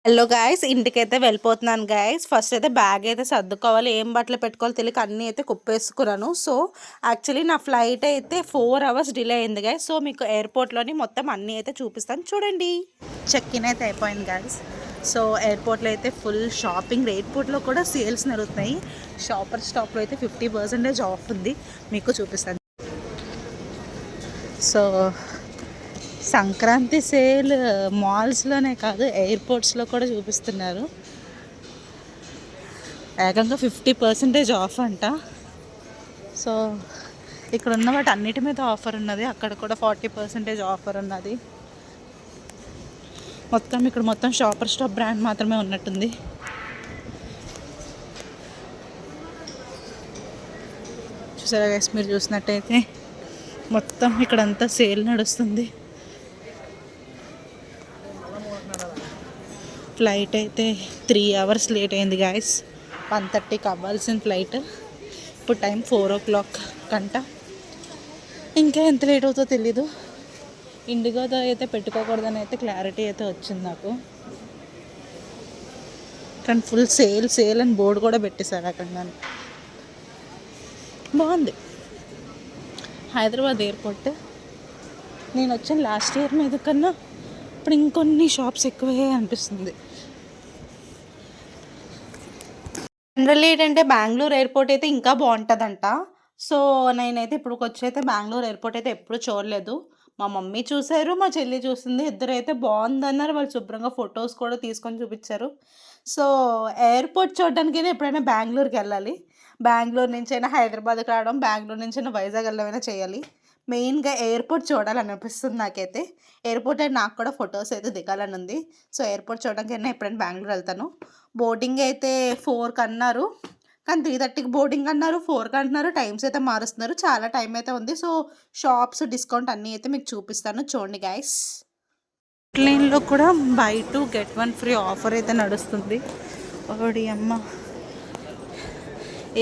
Hello guys, ఇంటికైతే వెళ్ళిపోతున్నాను guys. First అయితే బ్యాగ్ అయితే సర్దుకోవాలి, ఏం బట్టలు పెట్టుకోవాలి తెలియక అన్నీ అయితే కుప్పేసుకున్నాను. సో యాక్చువల్లీ నా ఫ్లైట్ అయితే 4 అవర్స్ డిలే అయింది గాయ్స్. సో మీకు ఎయిర్పోర్ట్లోని మొత్తం అన్నీ అయితే చూపిస్తాను చూడండి. చెక్ ఇన్ అయితే అయిపోయింది గాయ్స్. సో ఎయిర్పోర్ట్లో అయితే ఫుల్ షాపింగ్, ఎయిర్పోర్ట్లో కూడా సేల్స్ నడుస్తున్నాయి. షాపర్ స్టాప్లో అయితే 50% ఆఫ్ ఉంది, మీకు చూపిస్తాను. సో సంక్రాంతి సేల్ మాల్స్లోనే కాదు ఎయిర్పోర్ట్స్లో కూడా చూపిస్తున్నారు. ఏకంగా 50% ఆఫ్ అంట. సో ఇక్కడ ఉన్న వాటి అన్నిటి మీద ఆఫర్ ఉన్నది, అక్కడ కూడా 40% ఆఫర్ ఉన్నది. ఇక్కడ మొత్తం షాపర్ స్టాప్ బ్రాండ్ మాత్రమే ఉన్నట్టుంది. చూసారా గైస్, మీరు చూసినట్టయితే మొత్తం ఇక్కడంతా సేల్ నడుస్తుంది. ఫ్లైట్ అయితే 3 అవర్స్ లేట్ అయింది గాయస్. 1:30కి అవ్వాల్సిన ఫ్లైట్, ఇప్పుడు టైం 4 o'clock కంట. ఇంకా ఎంత లేట్ అవుతుందో తెలీదు. ఇండిగోతో అయితే పెట్టుకోకూడదని అయితే క్లారిటీ అయితే వచ్చింది నాకు. కానీ ఫుల్ సేల్ అని బోర్డు కూడా పెట్టేశారు అక్కడ. బాగుంది హైదరాబాద్ ఎయిర్పోర్ట్. నేను వచ్చిన లాస్ట్ ఇయర్ మీద కన్నా ఇప్పుడు ఇంకొన్ని షాప్స్ ఎక్కువే అనిపిస్తుంది. జనరల్లీ ఏంటంటే బెంగళూరు ఎయిర్పోర్ట్ అయితే ఇంకా బాగుంటుందంట. సో నేనైతే ఇప్పుడు వచ్చైతే బెంగళూరు ఎయిర్పోర్ట్ అయితే ఎప్పుడు చూడలేదు. మా మమ్మీ చూశారు, మా చెల్లి చూసింది, ఇద్దరు అయితే బాగుందన్నారు. వాళ్ళు శుభ్రంగా ఫొటోస్ కూడా తీసుకొని చూపించారు. సో ఎయిర్పోర్ట్ చూడడానికైనా ఎప్పుడైనా బెంగళూరుకి వెళ్ళాలి. బెంగళూరు నుంచి అయినా హైదరాబాద్కి రావడం, బెంగళూరు నుంచి అయినా వైజాగ్ వెళ్ళమైనా చేయాలి. మెయిన్గా ఎయిర్పోర్ట్ చూడాలని అనిపిస్తుంది నాకైతే. ఎయిర్పోర్ట్ అయితే నాకు కూడా ఫొటోస్ అయితే దిగాలని ఉంది. సో ఎయిర్పోర్ట్ చూడడానికైనా ఎప్పుడైనా బెంగళూరు వెళ్తాను. బోర్డింగ్ అయితే 4కి అన్నారు, కానీ 3:30కి బోర్డింగ్ అన్నారు, 4కి అంటున్నారు. టైమ్స్ అయితే మారుస్తున్నారు, చాలా టైం అయితే ఉంది. సో షాప్స్ డిస్కౌంట్ అన్నీ అయితే మీకు చూపిస్తాను చూడండి గైస్. ట్రైన్లో కూడా buy 2 get 1 ఫ్రీ ఆఫర్ అయితే నడుస్తుంది. ఓడి అమ్మ,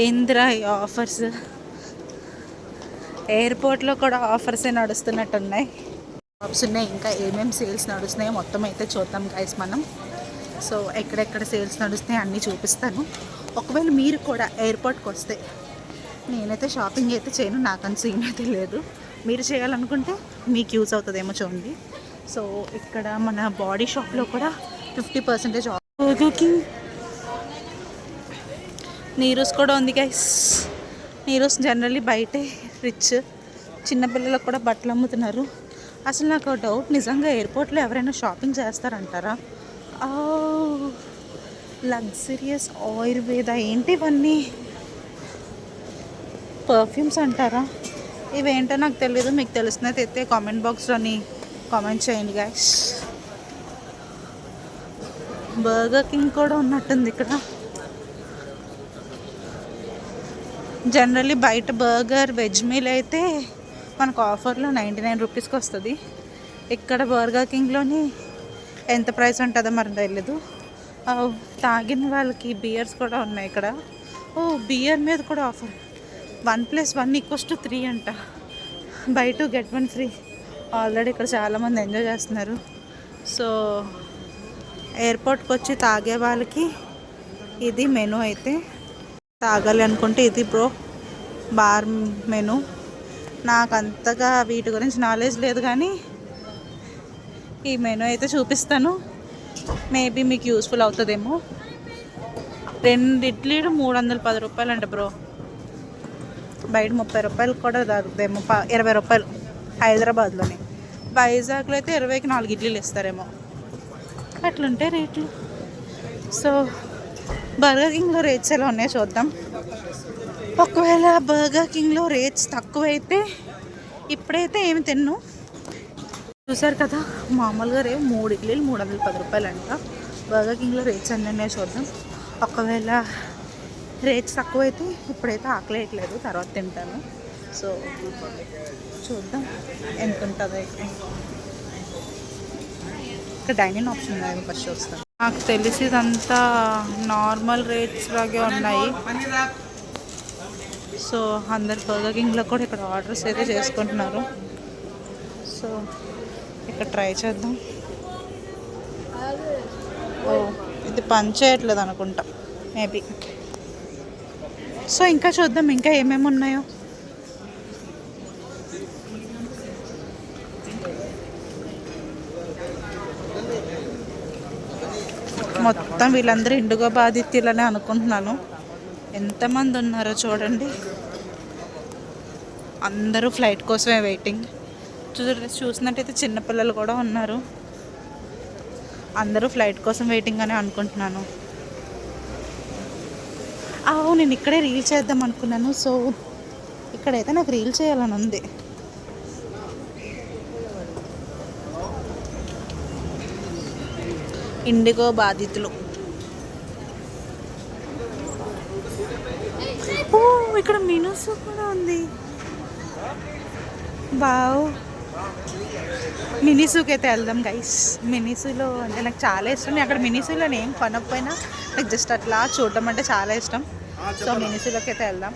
ఏంద్రా ఈ ఆఫర్స్! ఎయిర్పోర్ట్లో కూడా ఆఫర్సే నడుస్తున్నట్టున్నాయి. షాప్స్ ఉన్నాయి, ఇంకా ఏమేమి సేల్స్ నడుస్తున్నాయో మొత్తం అయితే చూద్దాం గైస్ మనం. సో ఎక్కడెక్కడ సేల్స్ నడుస్తున్నాయి అన్నీ చూపిస్తాను. ఒకవేళ మీరు కూడా ఎయిర్పోర్ట్కి వస్తే, నేనైతే షాపింగ్ అయితే చేయను, నాకంత సీన్ అయితే లేదు. మీరు చేయాలనుకుంటే మీకు యూజ్ అవుతుందేమో చూడండి. సో ఇక్కడ మన బాడీ షాప్లో కూడా 50% ఆఫ్. కుకింగ్ నీరూస్ కూడా ఉంది గైస్. నీరూస్ జనరల్లీ బయటే రిచ్, చిన్నపిల్లలకు కూడా బట్టలు అమ్ముతున్నారు. అసలు నాకు డౌట్, నిజంగా ఎయిర్పోర్ట్లో ఎవరైనా షాపింగ్ చేస్తారంటారా? లగ్జరియస్ ఆయుర్వేద ఏంటి ఇవన్నీ? పర్ఫ్యూమ్స్ అంటారా? ఇవేంటో నాకు తెలీదు. మీకు తెలిసినట్టయితే కామెంట్ బాక్స్లోని కామెంట్ చేయండి గైస్. బర్గర్ కింగ్ కూడా ఉన్నట్టుంది ఇక్కడ. జనరల్లీ బయట బర్గర్ వెజ్ మీల్ అయితే మనకు ఆఫర్లో 99 రూపీస్కి వస్తుంది. ఇక్కడ బర్గర్ కింగ్లోని ఎంత ప్రైస్ ఉంటుందో మరి తెలియదు. తాగిన వాళ్ళకి బియర్స్ కూడా ఉన్నాయి ఇక్కడ. బియర్ మీద కూడా ఆఫర్, 1+1 = 3 అంట. buy 2 get 1 free. ఆల్రెడీ ఇక్కడ చాలామంది ఎంజాయ్ చేస్తున్నారు. సో ఎయిర్పోర్ట్కి వచ్చి తాగే వాళ్ళకి ఇది మెనూ. అయితే తాగాలి అనుకుంటే ఇది బార్ మెనూ. నాకు అంతగా వీటి గురించి నాలెడ్జ్ లేదు, కానీ ఈ మెనూ అయితే చూపిస్తాను. మేబీ మీకు యూస్ఫుల్ అవుతుందేమో. 2 ఇడ్లీలు 310 రూపాయలు అంట బ్రో. బయట 30 రూపాయలు కూడా దొరుకుతాయేమో, 20 రూపాయలు హైదరాబాద్లోనే. వైజాగ్లో అయితే 20కి 4 ఇడ్లీలు ఇస్తారేమో. అట్లుంటే రేట్లు. సో బర్గర్ కింగ్లో రేట్స్ ఎలా ఉన్నాయో చూద్దాం. ఒకవేళ బర్గర్ కింగ్లో రేట్స్ తక్కువైతే ఇప్పుడైతే ఏమి తిన్ను. చూసారు కదా, మామూలుగా 3 ఇడ్లీలు 310 రూపాయలు అంట. బర్గర్ కింగ్లో రేట్స్ అన్నీ ఉన్నాయో చూద్దాం. ఒకవేళ రేట్స్ తక్కువైతే ఇప్పుడైతే ఆకలేయట్లేదు, తర్వాత తింటాను. సో చూద్దాం ఎంత ఉంటుందో. ఇక్కడ డైనింగ్ ఆప్షన్ ఉన్నాయి, ఫస్ట్ చూస్తాను. నాకు తెలిసి ఇదంతా నార్మల్ రేట్స్ లాగే ఉన్నాయి. సో అందరు బర్గర్ కింగ్లో కూడా ఇక్కడ ఆర్డర్స్ అయితే చేసుకుంటున్నారు. సో ఇక్కడ ట్రై చేద్దాం. ఓ ఇది పని చేయట్లేదు అనుకుంటా మేబీ. సో ఇంకా చూద్దాం ఇంకా ఏమేమి ఉన్నాయో. మొత్తం వీళ్ళందరూ ఇండిగో బాధితులనే అనుకుంటున్నాను. ఎంతమంది ఉన్నారో చూడండి. అందరూ ఫ్లైట్ కోసమే వెయిటింగ్. చూసినట్టయితే చిన్నపిల్లలు కూడా ఉన్నారు. అందరూ ఫ్లైట్ కోసం వెయిటింగ్ అని అనుకుంటున్నాను. నేను ఇక్కడే రీల్ చేద్దాం అనుకున్నాను. సో ఇక్కడైతే నాకు రీల్ చేయాలని ఉంది. ఇండిగో బాధితులు. ఇక్కడ మినూసు కూడా ఉంది. వావ్, మినీసూకి అయితే వెళ్దాం గైస్. మినీసూలో అంటే నాకు చాలా ఇష్టం. నేను అక్కడ మినీసూలో ఏం కొనకపోయినా నాకు జస్ట్ అట్లా చూడటం అంటే చాలా ఇష్టం. సో మినీసూలోకి అయితే వెళ్దాం.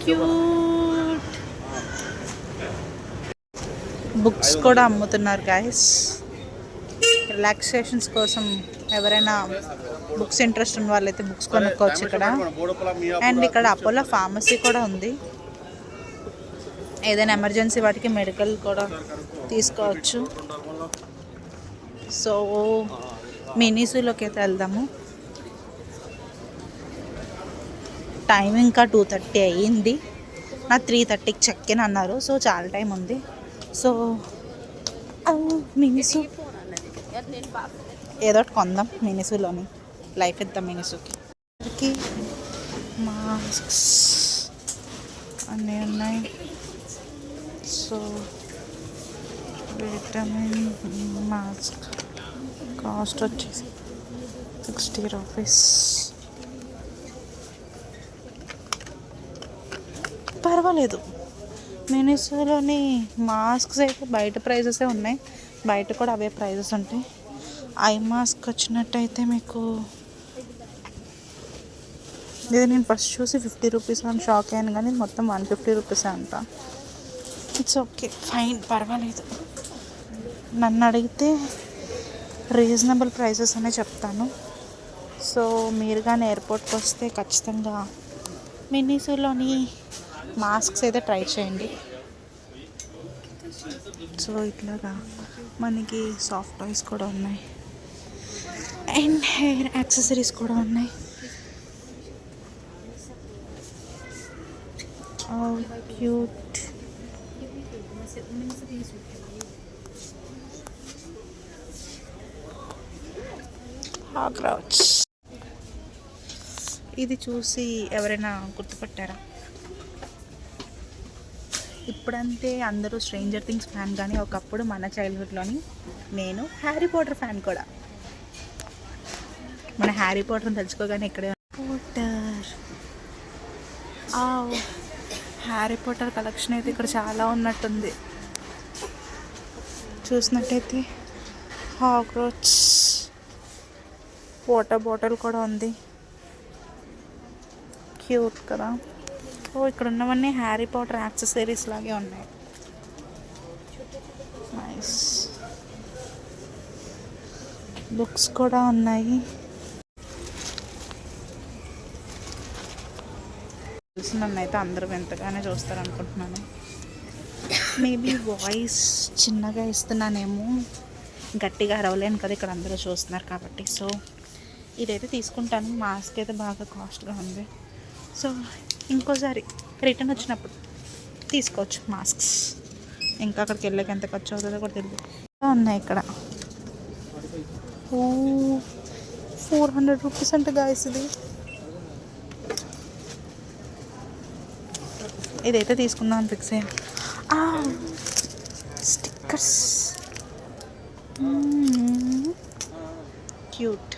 క్యూట్ బుక్స్ కూడా అమ్ముతున్నారు గైస్. రిలాక్సేషన్స్ కోసం ఎవరైనా బుక్స్ ఇంట్రెస్ట్ ఉన్న వాళ్ళైతే బుక్స్ కొనుక్కోవచ్చు ఇక్కడ. అండ్ ఇక్కడ అపోలో ఫార్మసీ కూడా ఉంది. ఏదైనా ఎమర్జెన్సీ వాటికి మెడికల్ కూడా తీసుకోవచ్చు. సో మినీసూలోకి అయితే వెళ్దాము. టైం ఇంకా 2:30 అయ్యింది. నా 3:30కి చెక్ ఇన్ అన్నారు. సో చాలా టైం ఉంది. సో మినీసూ ఏదో ఒకటి కొందాం మినీసూలోని. లైఫ్ ఇద్దాం మినీసూకి. మాస్క్స్ అన్నీ ఉన్నాయి. సో విటమిన్ మాస్క్ కాస్ట్ వచ్చేసి 60 రూపీస్. పర్వాలేదు. మినీసూలోని మాస్క్స్ అయితే బయట ప్రైజెసే ఉన్నాయి. బయట కూడా అవే ప్రైజెస్ ఉంటాయి. ఐ మాస్క్ వచ్చినట్టయితే మీకు ఇది నేను ఫస్ట్ చూసి 50 రూపీస్ అని షాక్ అయ్యాను, కానీ మొత్తం 150 రూపీసే అంట. ఇట్స్ ఓకే, ఫైన్, పర్వాలేదు. నన్ను అడిగితే రీజనబుల్ ప్రైసెస్ అనే చెప్తాను. సో మీరు కానీ ఎయిర్పోర్ట్కి వస్తే ఖచ్చితంగా మినీసూలోని మాస్క్స్ అయితే ట్రై చేయండి. సో ఇట్లాగా మనకి సాఫ్ట్ టాయ్స్ కూడా ఉన్నాయి అండ్ హెయిర్ యాక్సెసరీస్ కూడా ఉన్నాయి. క్యూట్. ఇది చూసి ఎవరైనా గుర్తుపట్టారా? ఇప్పుడంతే అందరూ స్ట్రేంజర్ థింగ్స్ ఫ్యాన్, కానీ ఒకప్పుడు మన చైల్డ్హుడ్లోని నేను హ్యారీ పాటర్ ఫ్యాన్ కూడా. మన హ్యారీ పాటర్ని తెలుసుకోగానే ఇక్కడే పాటర్. హ్యారీ పాటర్ కలెక్షన్ అయితే ఇక్కడ చాలా ఉన్నట్టుంది. చూసినట్టయితే హాగ్వార్ట్స్ వాటర్ బాటిల్ కూడా ఉంది. క్యూట్ కదా. ఇక్కడ ఉన్నవన్నీ హ్యారీ పాటర్ యాక్సెసరీస్ లాగే ఉన్నాయి. నైస్. బుక్స్ కూడా ఉన్నాయి. నన్నైతే అందరూ ఎంతగానే చూస్తారు అనుకుంటున్నాను. మేబీ వాయిస్ చిన్నగా ఇస్తున్నానేమో, గట్టిగా అరవలేను కదా ఇక్కడ అందరూ చూస్తున్నారు కాబట్టి. సో ఇదైతే తీసుకుంటాను. మాస్క్ అయితే బాగా కాస్ట్గా ఉంది. సో ఇంకోసారి రిటర్న్ వచ్చినప్పుడు తీసుకోవచ్చు మాస్క్స్. ఇంకా అక్కడికి వెళ్ళాక ఎంత ఖర్చు అవుతుందో కూడా తెలియదు. ఉన్నాయి ఇక్కడ 400 రూపీస్ అంటే గాయస్. ఇదైతే తీసుకుందాం ఫిక్స్ అయ్యాను. Stickers cute.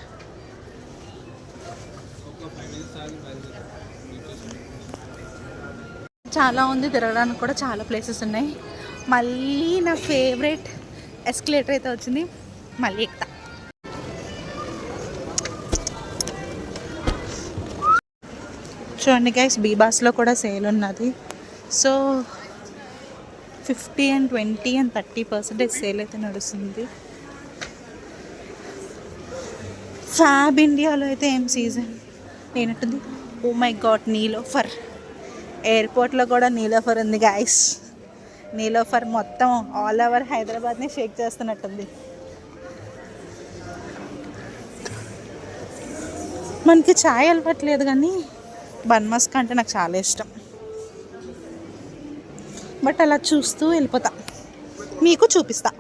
చాలా ఉంది, తిరగడానికి కూడా చాలా ప్లేసెస్ ఉన్నాయి. మళ్ళీ నా ఫేవరెట్ ఎస్కలేటర్ అయితే వచ్చింది. మళ్ళీ ఎక్కుతా. చూడండి గైస్, బీబాస్లో కూడా సేల్ ఉన్నది. సో 50 and 20 and 30% సేల్ అయితే నడుస్తుంది. ఫ్యాబ్ ఇండియాలో అయితే ఏం సీజన్ లేనట్టుంది. Oh my god, Niloufer. ఎయిర్పోర్ట్లో కూడా నీలోఫర్ ఉంది గాయస్. నీలోఫర్ మొత్తం ఆల్ ఓవర్ హైదరాబాద్ని షేక్ చేస్తున్నట్టుంది. మనకి ఛాయ్ అలవాట్లేదు కానీ బన్ మస్క్ అంటే నాకు చాలా ఇష్టం. బట్ అలా చూస్తూ వెళ్ళిపోతా, మీకు చూపిస్తా.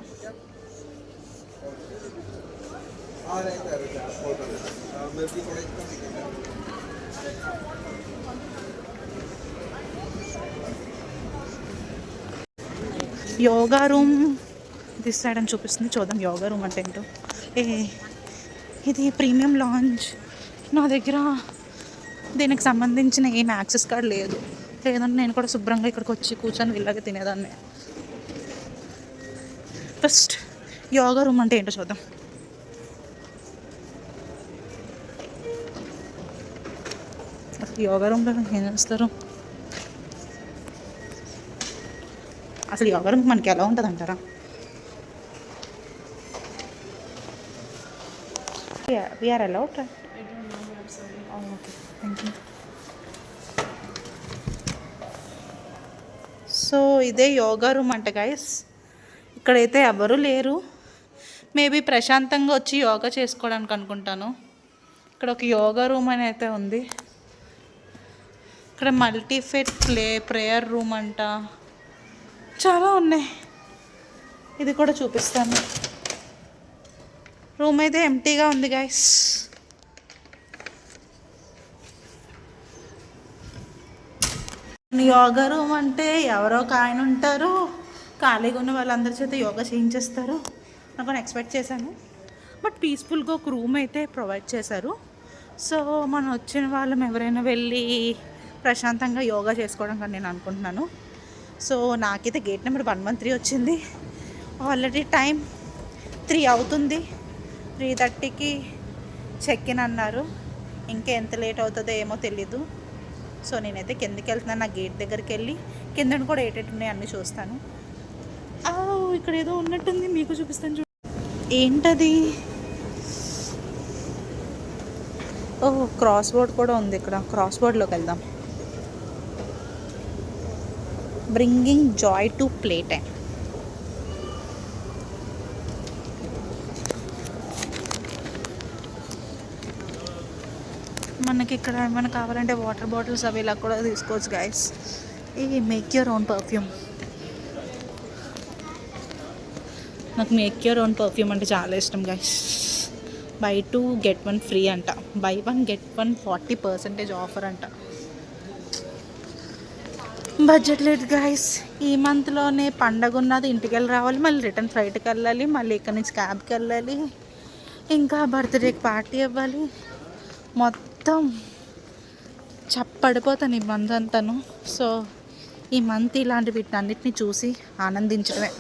యోగా రూమ్ దిస్ సైడ్ అని చూపిస్తుంది, చూద్దాం యోగా రూమ్ అంటే ఏంటో. ఇది ప్రీమియం లాంజ్. నా దగ్గర దీనికి సంబంధించిన ఏం యాక్సెస్ కార్డ్ లేదు, లేదంటే నేను కూడా శుభ్రంగా ఇక్కడికి వచ్చి కూర్చొని ఇలాగే తినేదాన్ని. ఫస్ట్ యోగా రూమ్ అంటే ఏంటో చూద్దాం. యోగా రూమ్లో ఏం చేస్తారు అసలు? యోగా రూమ్ మనకి ఎలా ఉంటుంది అంటారా? We are allowed. Okay, thank you. So ఇదే యోగా రూమ్ అంట గైస్. ఇక్కడైతే ఎవరు లేరు, మేబీ ప్రశాంతంగా వచ్చి యోగా చేసుకోవడానికి అనుకుంటాను. ఇక్కడ ఒక యోగా రూమ్ అని అయితే ఉంది. ఇక్కడ మల్టీఫెట్ ప్రేయర్ రూమ్ అంట, చాలా ఉన్నాయి. ఇది కూడా చూపిస్తాను. రూమ్ అయితే ఎంటీగా ఉంది గైస్. యోగా రూమ్ అంటే ఎవరో ఒక ఆయన ఉంటారు, ఖాళీగా ఉన్న వాళ్ళందరి చేత యోగా చేయించేస్తారు నాకు ఎక్స్పెక్ట్ చేశాను. బట్ పీస్ఫుల్గా ఒక రూమ్ అయితే ప్రొవైడ్ చేశారు. సో మనం వచ్చిన వాళ్ళం ఎవరైనా వెళ్ళి ప్రశాంతంగా యోగా చేసుకోవడం అని నేను అనుకుంటున్నాను. సో నాకైతే గేట్ నెంబర్ 113 వచ్చింది. ఆల్రెడీ టైం 3 అవుతుంది. 3:30కి చెక్ ఇన్ అన్నారు. ఇంకా ఎంత లేట్ అవుతుందో ఏమో తెలీదు. సో నేనైతే కిందకి వెళ్తున్నాను. నా గేట్ దగ్గరికి వెళ్ళి కిందను కూడా ఏటేటి ఉన్నాయి అన్నీ చూస్తాను. ఇక్కడ ఏదో ఉన్నట్టుంది, మీకు చూపిస్తాను. ఏంటది? క్రాస్ బోర్డ్ కూడా ఉంది ఇక్కడ. క్రాస్ బోర్డ్లోకి వెళ్దాం. Bringing Joy to play time. మనకి ఇక్కడ ఏమైనా కావాలంటే వాటర్ బాటిల్స్ అవి ఇలా కూడా తీసుకోవచ్చు గైస్. ఈ మేక్ యువర్ ఓన్ పర్ఫ్యూమ్. నాకు మేక్ యువర్ ఓన్ పర్ఫ్యూమ్ అంటే చాలా ఇష్టం గైస్. buy 2 get 1 ఫ్రీ అంట. buy 1 get 1 40% ఆఫర్ అంట. బడ్జెట్ లేదు గైస్. ఈ మంత్లోనే పండగ ఉన్నది, ఇంటికి వెళ్ళి రావాలి, మళ్ళీ రిటర్న్ ఫ్లైట్కి వెళ్ళాలి, మళ్ళీ ఇక్కడ నుంచి క్యాబ్కి వెళ్ళాలి, ఇంకా బర్త్డేకి పార్టీ ఇవ్వాలి. మొత్తం చప్పడిపోతాను ఈ మంత్ అంతాను. సో ఈ మంత్ ఇలాంటి వీటన్నిటిని చూసి ఆనందించడమే,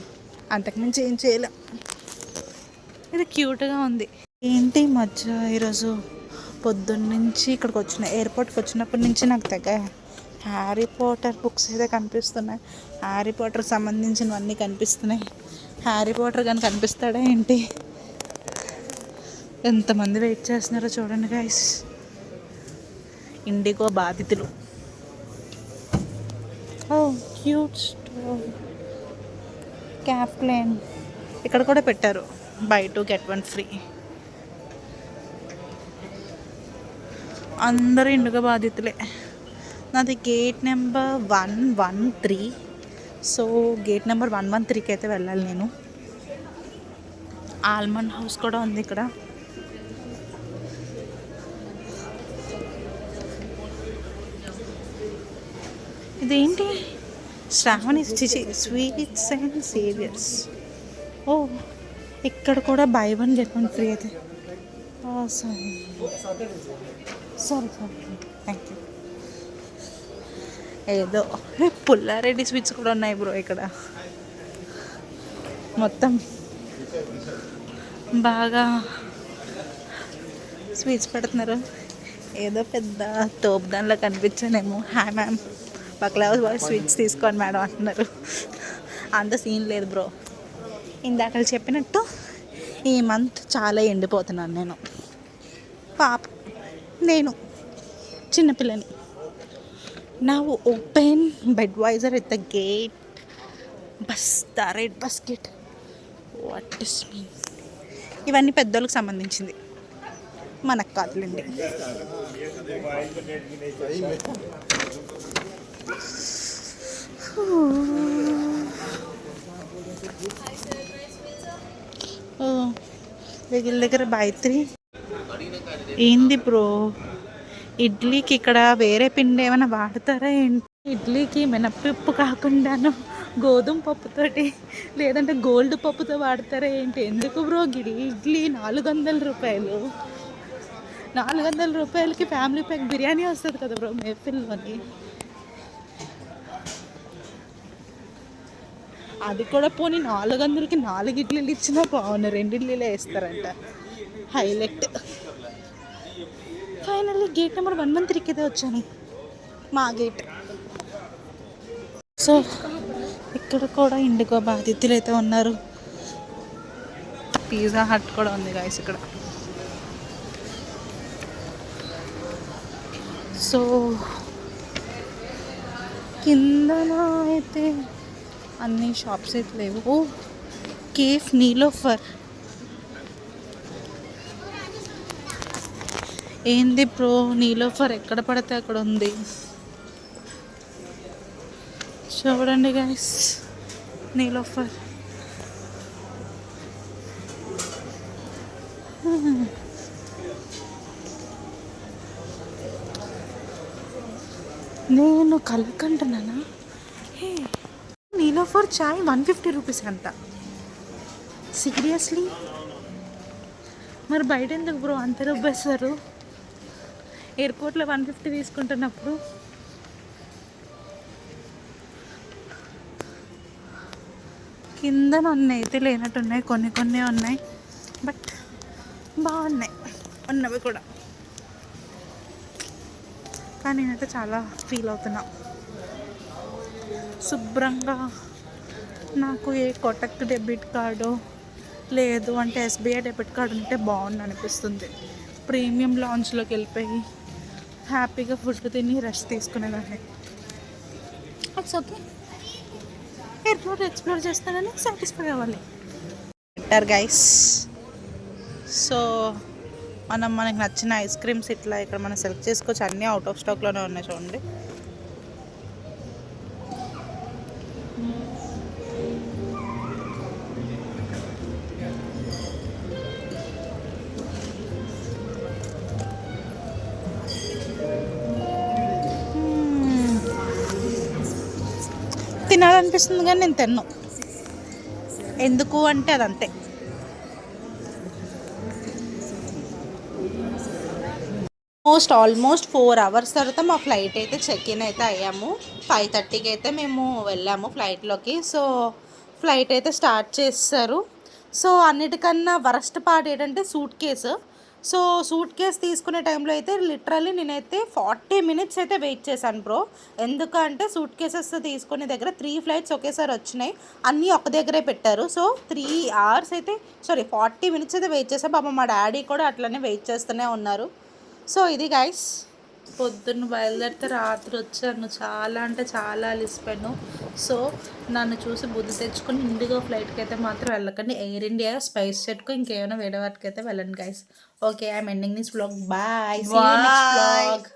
అంతకుమించి ఏం చేయలేం. ఇది క్యూట్గా ఉంది. ఏంటి మధ్య ఈరోజు పొద్దున్నుంచి ఇక్కడికి వచ్చిన, ఎయిర్పోర్ట్కి వచ్చినప్పటి నుంచి నాకు తెగ హ్యారీ పాటర్ బుక్స్ అయితే కనిపిస్తున్నాయి. హ్యారీ పాటర్ సంబంధించినవన్నీ కనిపిస్తున్నాయి. హ్యారీ పాటర్ కానీ కనిపిస్తాడా ఏంటి? ఎంతమంది వెయిట్ చేస్తున్నారో చూడండి గైస్. ఇండిగో బాధితులు. Cute store. క్యాప్ ప్లేన్ ఇక్కడ కూడా పెట్టారు, buy 2 get 1 ఫ్రీ. అందరూ ఇండిగో బాధితులే. నాది gate number 113. So gate number 113కి అయితే వెళ్ళాలి నేను. ఆల్మండ్ హౌస్ కూడా ఉంది ఇక్కడ. ఇదేంటి? Shravani sweets and savouries. ఇక్కడ కూడా buy 1 get 1 ఫ్రీ అయితే. Sorry thank you. ఏదో పుల్లారెడ్డి స్వీట్స్ కూడా ఉన్నాయి బ్రో ఇక్కడ. మొత్తం బాగా స్వీట్స్ పెడుతున్నారు. ఏదో పెద్ద తోపు దానిలో కనిపించానేమో. హాయ్ మ్యామ్, బక్లావా స్వీట్స్ తీసుకోండి మేడం అంటున్నారు. అంత సీన్ లేదు బ్రో. ఇందాక చెప్పినట్టు ఈ మంత్ చాలా ఎండిపోతున్నాను నేను. పాప నేను చిన్నపిల్లని. నా open bed visor at the gate. Bus the red bus gate. What is mean? ఇవన్నీ పెద్దోళ్ళకి సంబంధించింది, మనకు కాదులేండి. దగ్గర దగ్గర గాయత్రి. ఏంది బ్రో, ఇడ్లీకి ఇక్కడ వేరే పిండి ఏమైనా వాడతారా ఏంటి? ఇడ్లీకి మినప్పప్పు కాకుండాను గోధుమ పప్పుతోటి లేదంటే గోల్డ్ పప్పుతో వాడతారా ఏంటి? ఎందుకు బ్రో ఇడ్లీ 400 రూపాయలు? 400 రూపాయలకి ఫ్యామిలీ ప్యాక్ బిర్యానీ వస్తుంది కదా బ్రో మేఫిల్లోని. అది కూడా పోనీ 400కి 4 ఇడ్లీలు ఇచ్చినా బాగున్నాయి. 2 ఇడ్లీలే వేస్తారంట. హైలైట్. ఫైనల్లీ గేట్ నెంబర్ 113కి అయితే వచ్చాను, మా గేట్. సో ఇక్కడ కూడా ఇండిగో బాధితులు అయితే ఉన్నారు. పిజ్జా హట్ కూడా ఉంది గాయస్ ఇక్కడ. సో కిందన అయితే అన్ని షాప్స్ అయితే లేవు. కేఫ్ నీలోఫర్. ఏంది బ్రో, నీలోఫర్ ఎక్కడ పడితే అక్కడ ఉంది. చూడండి గైస్, నీలోఫర్. నేను కలకంటున్నానా? నీలోఫర్ చాయ్ 150 రూపీస్ అంట. సీరియస్లీ? మరి బయట ఎందుకు బ్రో అంత రుబ్బేస్తారు? ఎయిర్పోర్ట్లో 150 తీసుకుంటున్నప్పుడు. కింద అన్నీ అయితే లేనట్టున్నాయి, కొన్ని కొన్ని ఉన్నాయి, బట్ బాగున్నాయి ఉన్నవి కూడా. కానీ నేనైతే చాలా ఫీల్ అవుతున్నా. శుభ్రంగా నాకు ఏ కోటక్ డెబిట్ కార్డు లేదు అంటే ఎస్బీఐ డెబిట్ కార్డు ఉంటే బాగుంది అనిపిస్తుంది. ప్రీమియం లాంచ్లోకి వెళ్ళిపోయి హ్యాపీగా ఫుడ్ తిని రెస్ట్ తీసుకునేదాన్ని. ఇట్స్ ఓకే, ఎయిర్పోర్ట్ ఎక్స్ప్లోర్ చేస్తానని సాటిస్ఫై అవ్వాలి. Better guys. సో మనకు నచ్చిన ఐస్ క్రీమ్స్ ఇట్లా ఇక్కడ మనం సెలెక్ట్ చేసుకోవచ్చు. అన్నీ అవుట్ ఆఫ్ స్టాక్లోనే ఉన్నాయి చూడండి. తినాలనిపిస్తుంది కానీ నేను తిన్ను. ఎందుకు అంటే అదంతే. ఆల్మోస్ట్ 4 అవర్స్ తర్వాత మా ఫ్లైట్ అయితే చెక్ ఇన్ అయితే అయ్యాము. 5:30కి అయితే మేము వెళ్ళాము ఫ్లైట్లోకి. సో ఫ్లైట్ అయితే స్టార్ట్ చేస్తారు. సో అన్నిటికన్నా వరస్ట్ పార్ట్ ఏంటంటే suit case. So suit case తీసుకునే టైంలో అయితే లిటరల్లీ నేనైతే 40 మినిట్స్ అయితే వెయిట్ చేశాను బ్రో. ఎందుకంటే సూట్ కేసెస్ తీసుకునే దగ్గర 3 ఫ్లైట్స్ ఒకేసారి వచ్చినాయి, అన్నీ ఒక దగ్గరే పెట్టారు. సో 3 అవర్స్ అయితే 40 మినిట్స్ అయితే వెయిట్ చేశాను. పాపం మా డాడీ కూడా అట్లనే వెయిట్ చేస్తూనే ఉన్నారు. సో ఇది గైస్, పొద్దున్న బయలుదేరితే రాత్రి వచ్చాను. చాలా అంటే చాలా అలిసిపోయాను. సో నన్ను చూసి బుద్ధి తెచ్చుకొని ఇండిగో ఫ్లైట్కి అయితే మాత్రం వెళ్ళకండి. ఎయిర్ ఇండియా, స్పైస్ జెట్కు ఇంకేమైనా వేరే వాటికి అయితే వెళ్ళండి guys. Okay, I'm ending this vlog. Bye, see you next vlog.